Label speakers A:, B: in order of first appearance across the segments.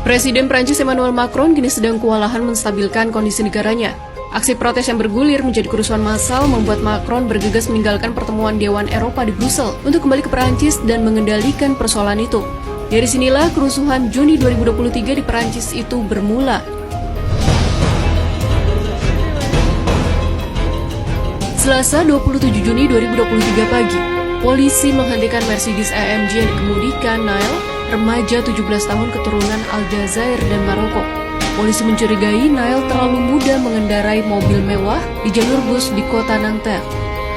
A: Presiden Prancis Emmanuel Macron kini sedang kewalahan menstabilkan kondisi negaranya. Aksi protes yang bergulir menjadi kerusuhan massal membuat Macron bergegas meninggalkan pertemuan Dewan Eropa di Brussel untuk kembali ke Prancis dan mengendalikan persoalan itu. Dari sinilah kerusuhan Juni 2023 di Prancis itu bermula. Selasa 27 Juni 2023 pagi, polisi menghentikan Mercedes AMG yang dikemudikan Nael, remaja 17 tahun keturunan Aljazair dan Maroko. Polisi mencurigai Nael terlalu muda mengendarai mobil mewah di jalur bus di kota Nanterre.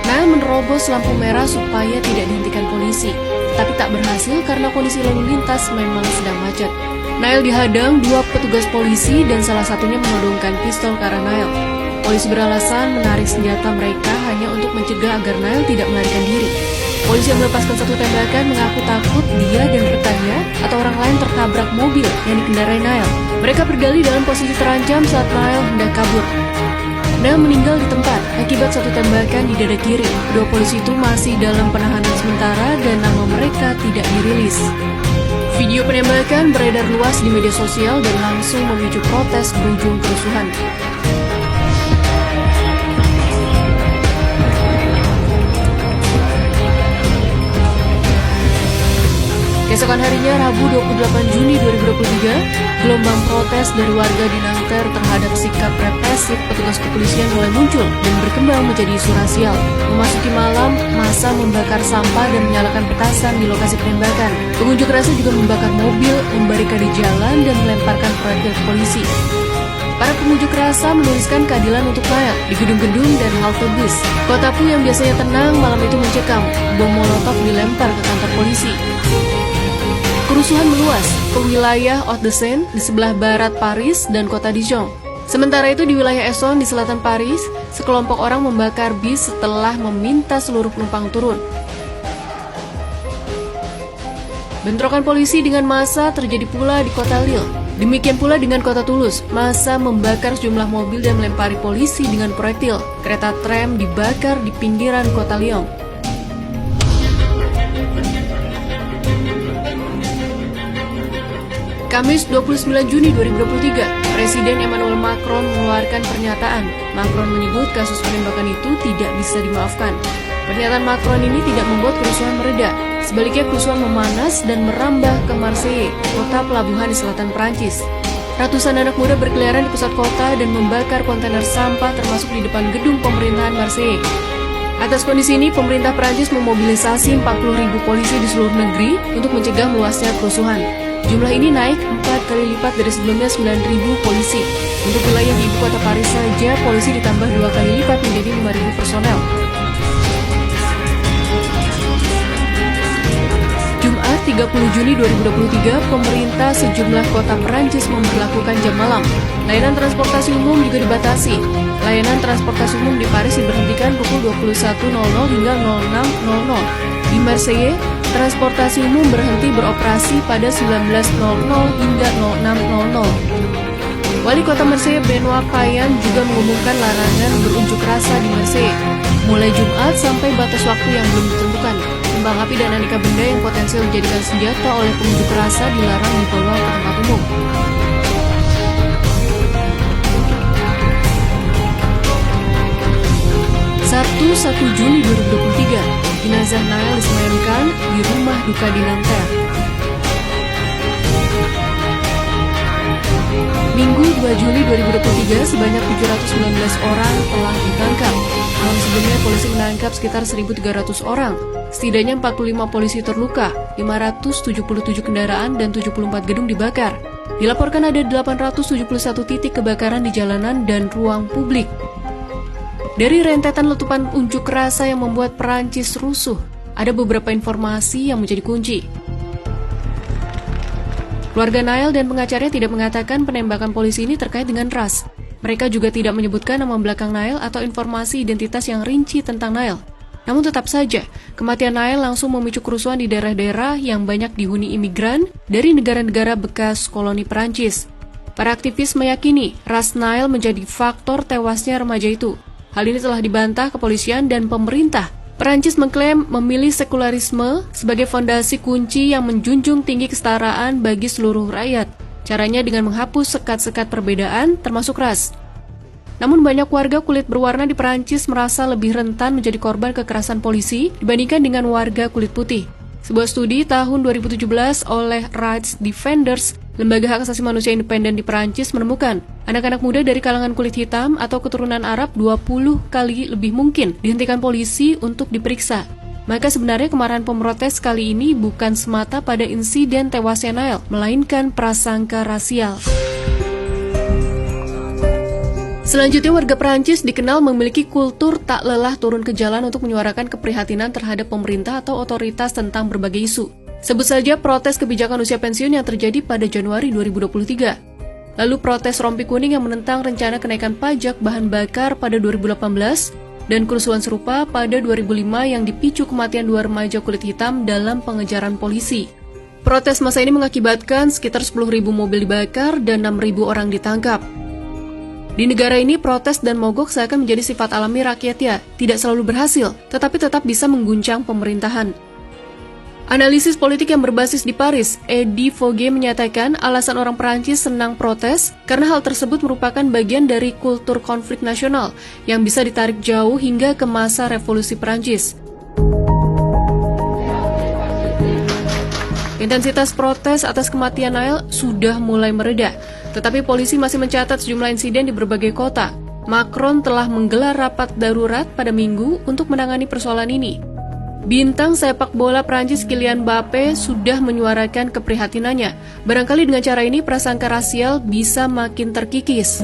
A: Nael menerobos lampu merah supaya tidak dihentikan polisi, tapi tak berhasil karena kondisi lalu lintas memang sedang macet. Nael dihadang dua petugas polisi dan salah satunya menodongkan pistol ke arah Nael. Polisi beralasan menarik senjata mereka hanya untuk mencegah agar Nael tidak melarikan diri. Polisi yang melepaskan satu tembakan mengaku takut dia dan rekannya atau orang lain tertabrak mobil yang dikendarai Nael. Mereka berdalih dalam posisi terancam saat Nael hendak kabur. Nael meninggal di tempat akibat satu tembakan di dada kiri. Kedua polisi itu masih dalam penahanan sementara dan nama mereka tidak dirilis. Video penembakan beredar luas di media sosial dan langsung memicu protes berujung kerusuhan. Keesokan harinya, Rabu 28 Juni 2023, gelombang protes dari warga di Nanterre terhadap sikap represif petugas kepolisian mulai muncul dan berkembang menjadi isu rasial. Memasuki malam, massa membakar sampah dan menyalakan petasan di lokasi penembakan. Pengunjuk rasa juga membakar mobil, membarikade jalan dan melemparkan proyektil ke polisi. Para pengunjuk rasa menuliskan keadilan untuk Nael di gedung-gedung dan halte bus. Kota Pau yang biasanya tenang malam itu mencekam. Bom molotov dilempar ke kantor polisi. Kerusuhan meluas ke wilayah Hauts-de-Seine di sebelah barat Paris dan kota Dijon. Sementara itu di wilayah Essonne di selatan Paris, sekelompok orang membakar bis setelah meminta seluruh penumpang turun. Bentrokan polisi dengan massa terjadi pula di kota Lille. Demikian pula dengan kota Toulouse, massa membakar sejumlah mobil dan melempari polisi dengan proyektil. Kereta tram dibakar di pinggiran kota Lyon. Kamis 29 Juni 2023, Presiden Emmanuel Macron mengeluarkan pernyataan. Macron menyebut kasus penembakan itu tidak bisa dimaafkan. Pernyataan Macron ini tidak membuat kerusuhan mereda. Sebaliknya kerusuhan memanas dan merambah ke Marseille, kota pelabuhan di selatan Prancis. Ratusan anak muda berkeliaran di pusat kota dan membakar kontainer sampah termasuk di depan gedung pemerintahan Marseille. Atas kondisi ini, pemerintah Prancis memobilisasi 40.000 polisi di seluruh negeri untuk mencegah meluasnya kerusuhan. Jumlah ini naik 4 kali lipat dari sebelumnya 9.000 polisi. Untuk wilayah di ibu kota Paris saja, polisi ditambah 2 kali lipat menjadi 5.000 personel. Jumat 30 Juni 2023, pemerintah sejumlah kota Perancis memberlakukan jam malam. Layanan transportasi umum juga dibatasi. Layanan transportasi umum di Paris diberhentikan pukul 21.00 hingga 06.00. Di Marseille, transportasi umum berhenti beroperasi pada 19.00 hingga 06.00. Wali Kota Marseille Benoît Payan juga mengumumkan larangan berunjuk rasa di Marseille mulai Jumat sampai batas waktu yang belum ditentukan. Kembang api dan aneka benda yang potensial dijadikan senjata oleh pengunjuk rasa dilarang dibawa ke tempat umum. Sabtu 1 Juni 2023, jenazah Nael disemayamkan di rumah duka di Nanterre. Minggu 2 Juli 2023, sebanyak 719 orang telah ditangkap. Malam sebelumnya polisi menangkap sekitar 1.300 orang. Setidaknya 45 polisi terluka, 577 kendaraan dan 74 gedung dibakar. Dilaporkan ada 871 titik kebakaran di jalanan dan ruang publik. Dari rentetan letupan unjuk rasa yang membuat Perancis rusuh, ada beberapa informasi yang menjadi kunci. Keluarga Nael dan pengacaranya tidak mengatakan penembakan polisi ini terkait dengan ras. Mereka juga tidak menyebutkan nama belakang Nael atau informasi identitas yang rinci tentang Nael. Namun tetap saja, kematian Nael langsung memicu kerusuhan di daerah-daerah yang banyak dihuni imigran dari negara-negara bekas koloni Perancis. Para aktivis meyakini ras Nael menjadi faktor tewasnya remaja itu. Hal ini telah dibantah kepolisian dan pemerintah. Perancis mengklaim memilih sekularisme sebagai fondasi kunci yang menjunjung tinggi kesetaraan bagi seluruh rakyat. Caranya dengan menghapus sekat-sekat perbedaan, termasuk ras. Namun banyak warga kulit berwarna di Perancis merasa lebih rentan menjadi korban kekerasan polisi dibandingkan dengan warga kulit putih. Sebuah studi tahun 2017 oleh Rights Defenders, lembaga hak asasi manusia independen di Perancis, menemukan anak-anak muda dari kalangan kulit hitam atau keturunan Arab 20 kali lebih mungkin dihentikan polisi untuk diperiksa. Maka sebenarnya kemarahan pemrotes kali ini bukan semata pada insiden tewasnya Nael, melainkan prasangka rasial. Selanjutnya, warga Perancis dikenal memiliki kultur tak lelah turun ke jalan untuk menyuarakan keprihatinan terhadap pemerintah atau otoritas tentang berbagai isu. Sebut saja protes kebijakan usia pensiun yang terjadi pada Januari 2023. Lalu protes rompi kuning yang menentang rencana kenaikan pajak bahan bakar pada 2018, dan kerusuhan serupa pada 2005 yang dipicu kematian 2 remaja kulit hitam dalam pengejaran polisi. Protes massa ini mengakibatkan sekitar 10.000 mobil dibakar dan 6.000 orang ditangkap. Di negara ini, protes dan mogok seakan menjadi sifat alami rakyatnya, tidak selalu berhasil, tetapi tetap bisa mengguncang pemerintahan. Analisis politik yang berbasis di Paris, Eddy Fogé menyatakan alasan orang Perancis senang protes karena hal tersebut merupakan bagian dari kultur konflik nasional yang bisa ditarik jauh hingga ke masa revolusi Perancis. Intensitas protes atas kematian Nael sudah mulai mereda, tetapi polisi masih mencatat sejumlah insiden di berbagai kota. Macron telah menggelar rapat darurat pada Minggu untuk menangani persoalan ini. Bintang sepak bola Prancis Kylian Mbappé sudah menyuarakan keprihatinannya. Barangkali dengan cara ini prasangka rasial bisa makin terkikis.